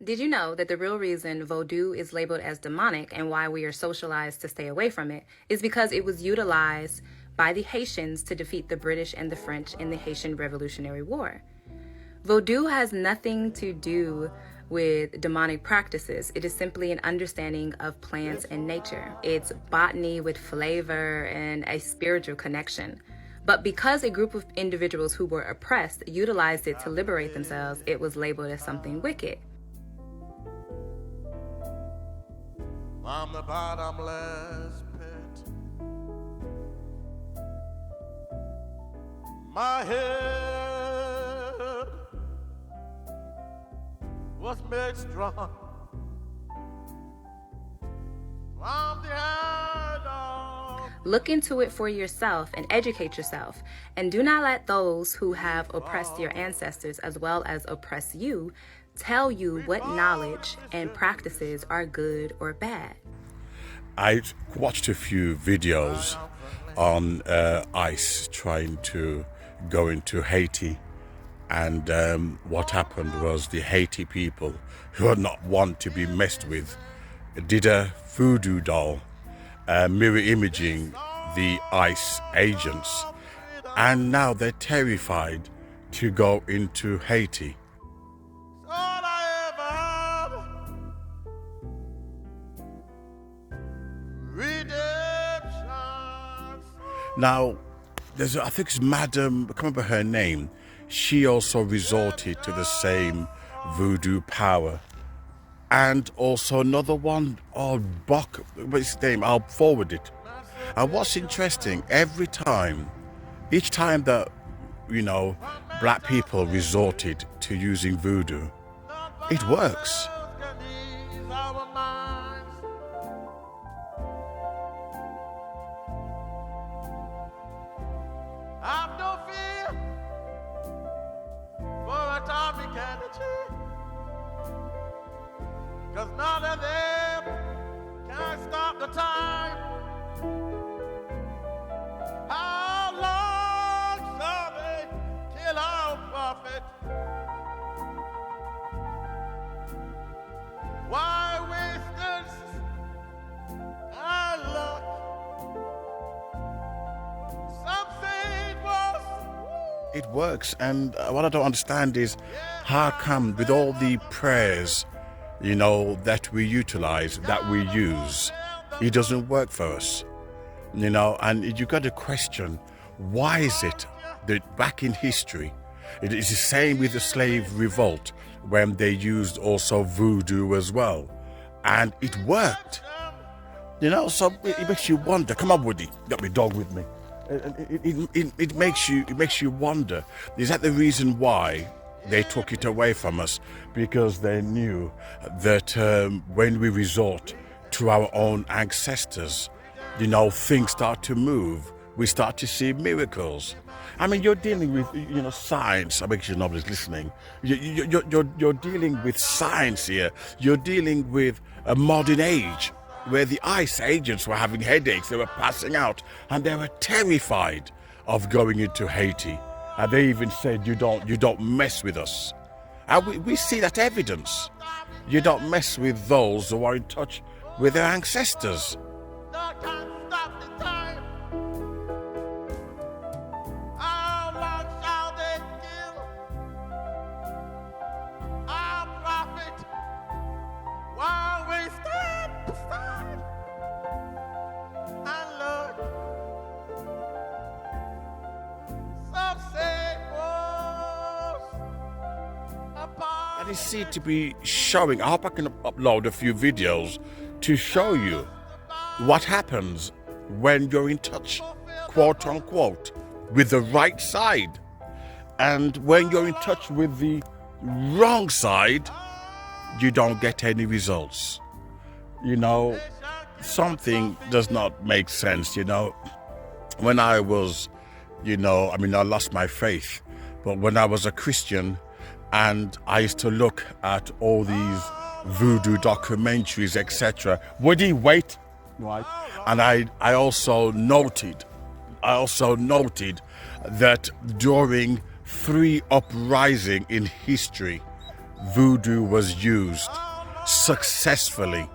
Did you know that the real reason Vodou is labeled as demonic and why we are socialized to stay away from it is because it was utilized by the Haitians to defeat the British and the French in the Haitian Revolutionary War? Vodou has nothing to do with demonic practices. It is simply an understanding of plants and nature. It's botany with flavor and a spiritual connection. But because a group of individuals who were oppressed utilized it to liberate themselves, it was labeled as something wicked. I'm the bottomless pit. My head was made strong from the hand of. Look into it for yourself and educate yourself. And do not let those who have oppressed your ancestors as well as oppress you tell you what knowledge and practices are good or bad. I watched a few videos on ICE trying to go into Haiti, and what happened was the Haiti people, who are not one to be messed with, did a voodoo doll mirror imaging the ICE agents, and now they're terrified to go into Haiti. Now, I think it's Madam, I can't remember her name. She also resorted to the same voodoo power. And also another one, Buck, what's his name? I'll forward it. And what's interesting, each time that, black people resorted to using voodoo, it works. I've no fear for atomic energy, 'cause none of them can stop the time. How long shall they kill our prophet? Why wasters our luck? Some say it works, and what I don't understand is how come with all the prayers, that we utilize, that we use, it doesn't work for us, and you got to question, why is it that back in history, it is the same with the slave revolt when they used also voodoo as well, and it worked, so it makes you wonder. Come on, Woody, got my dog with me. It makes you wonder, is that the reason why they took it away from us? Because they knew that when we resort to our own ancestors, things start to move. We start to see miracles. I mean, you're dealing with science. I make sure nobody's listening. You're dealing with science here. You're dealing with a modern age, where the ICE agents were having headaches, they were passing out, and they were terrified of going into Haiti. And they even said, you don't mess with us. And we see that evidence. You don't mess with those who are in touch with their ancestors. And it seems to be showing. I hope I can upload a few videos to show you what happens when you're in touch, quote unquote, with the right side. And when you're in touch with the wrong side, you don't get any results. Something does not make sense, When I was, I lost my faith, but when I was a Christian, and I used to look at all these voodoo documentaries, etc. Woody, wait, right? And I also noted that during 3 uprisings in history, voodoo was used successfully.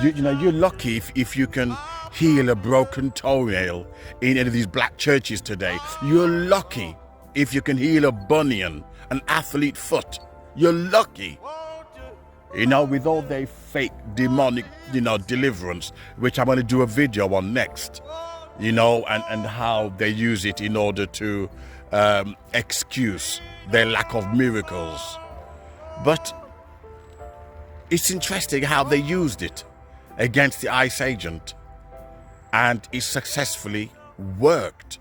You're lucky if you can heal a broken toenail in any of these black churches today. You're lucky if you can heal a bunion, an athlete foot. You're lucky. With all their fake demonic, deliverance, which I'm going to do a video on next, and how they use it in order to excuse their lack of miracles. But it's interesting how they used it against the ICE agent, and it successfully worked.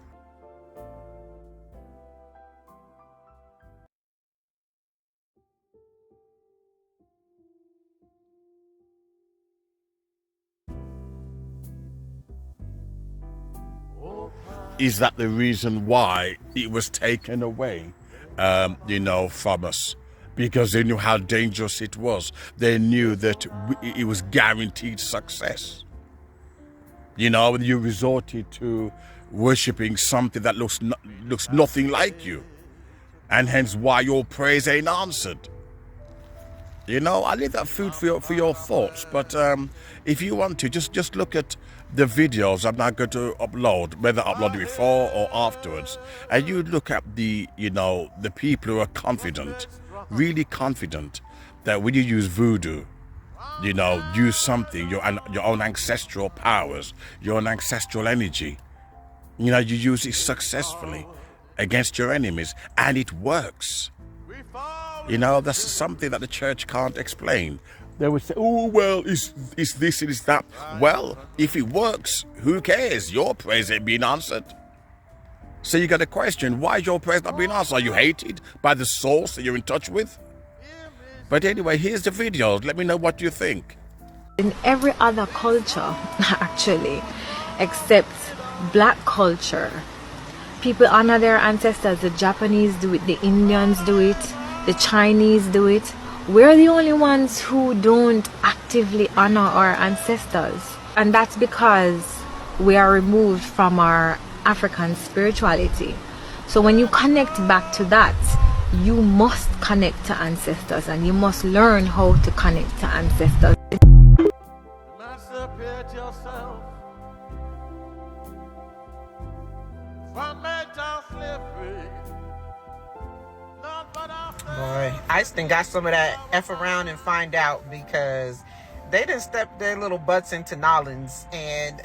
Is that the reason why it was taken away, from us? Because they knew how dangerous it was. They knew that it was guaranteed success. You resorted to worshipping something that looks nothing like you, and hence why your prayers ain't answered. I leave that food for your thoughts. But if you want to, just look at the videos I'm not going to upload, whether upload it before or afterwards, and you look at the people who are confident, really confident, that when you use voodoo, use something, your own ancestral powers, your own ancestral energy, you use it successfully against your enemies, and it works. That's something that the church can't explain. They would say, oh, well, it's this and it's that. Well, if it works, who cares? Your prayers ain't being answered. So you got a question, why is your prayers not being answered? Are you hated by the source that you're in touch with? But anyway, here's the videos. Let me know what you think. In every other culture, actually, except black culture, people honor their ancestors. The Japanese do it, the Indians do it, the Chinese do it. We're the only ones who don't actively honor our ancestors. And that's because we are removed from our African spirituality. So when you connect back to that, you must connect to ancestors, and you must learn how to connect to ancestors. Emancipate yourself from mental slavery. Boy, I just got some of that F around and find out, because they done stepped their little butts into Nolans, and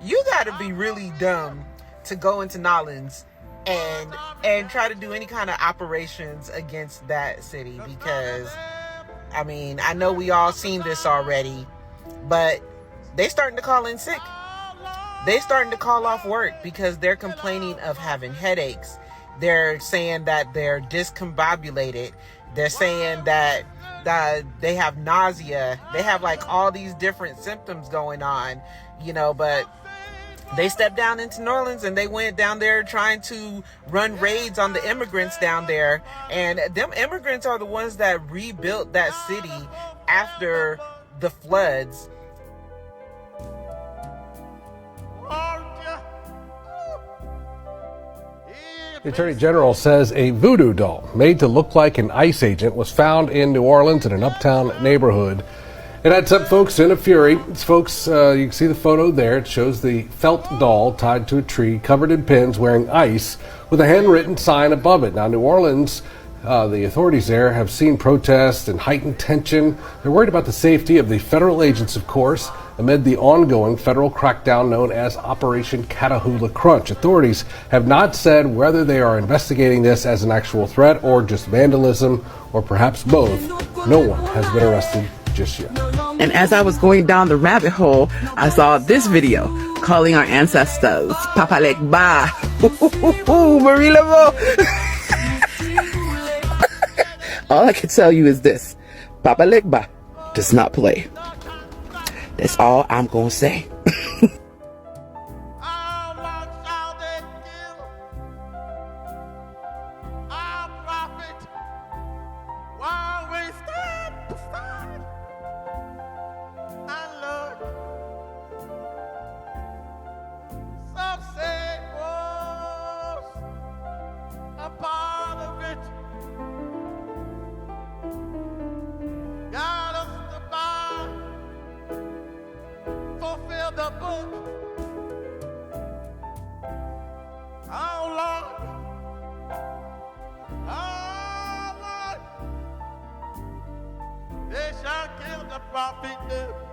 you gotta be really dumb to go into Nolans and try to do any kind of operations against that city, because I know we all seen this already, but they starting to call in sick. They starting to call off work because they're complaining of having headaches. They're saying that they're discombobulated. They're saying that they have nausea. They have like all these different symptoms going on, but they stepped down into New Orleans and they went down there trying to run raids on the immigrants down there. And them immigrants are the ones that rebuilt that city after the floods. The Attorney General says a voodoo doll made to look like an ICE agent was found in New Orleans in an uptown neighborhood. It had some folks in a fury. It's folks, you can see the photo there. It shows the felt doll tied to a tree, covered in pins, wearing ice, with a handwritten sign above it. Now, New Orleans, the authorities there have seen protests and heightened tension. They're worried about the safety of the federal agents, of course, amid the ongoing federal crackdown known as Operation Catahoula Crunch. Authorities have not said whether they are investigating this as an actual threat or just vandalism, or perhaps both. No one has been arrested just yet. And as I was going down the rabbit hole, I saw this video calling our ancestors Papa Legba. Marie Laveau. All I can tell you is this: Papa Legba does not play. That's all I'm gonna say. How much shall they give our prophet while we stand aside and learn? Some say it was a part of it. kill the book. Oh Lord, oh Lord, they shall kill the prophet.